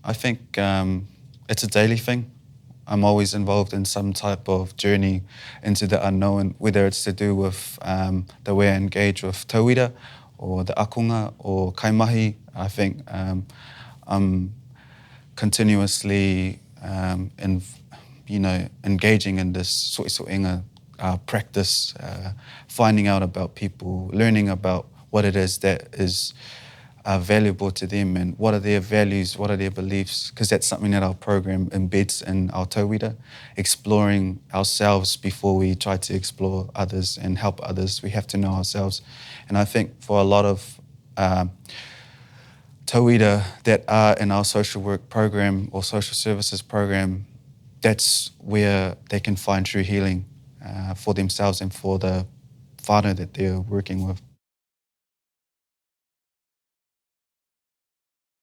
I think it's a daily thing. I'm always involved in some type of journey into the unknown, whether it's to do with the way I engage with tauira or the akunga or kaimahi. I think I'm continuously engaging in this soʻisoʻenga practice, finding out about people, learning about what it is that is valuable to them and what are their values, what are their beliefs, because that's something that our program embeds in our tauira, exploring ourselves before we try to explore others and help others. We have to know ourselves. And I think for a lot of tauira that are in our social work program or social services program, that's where they can find true healing for themselves and for the whānau that they're working with.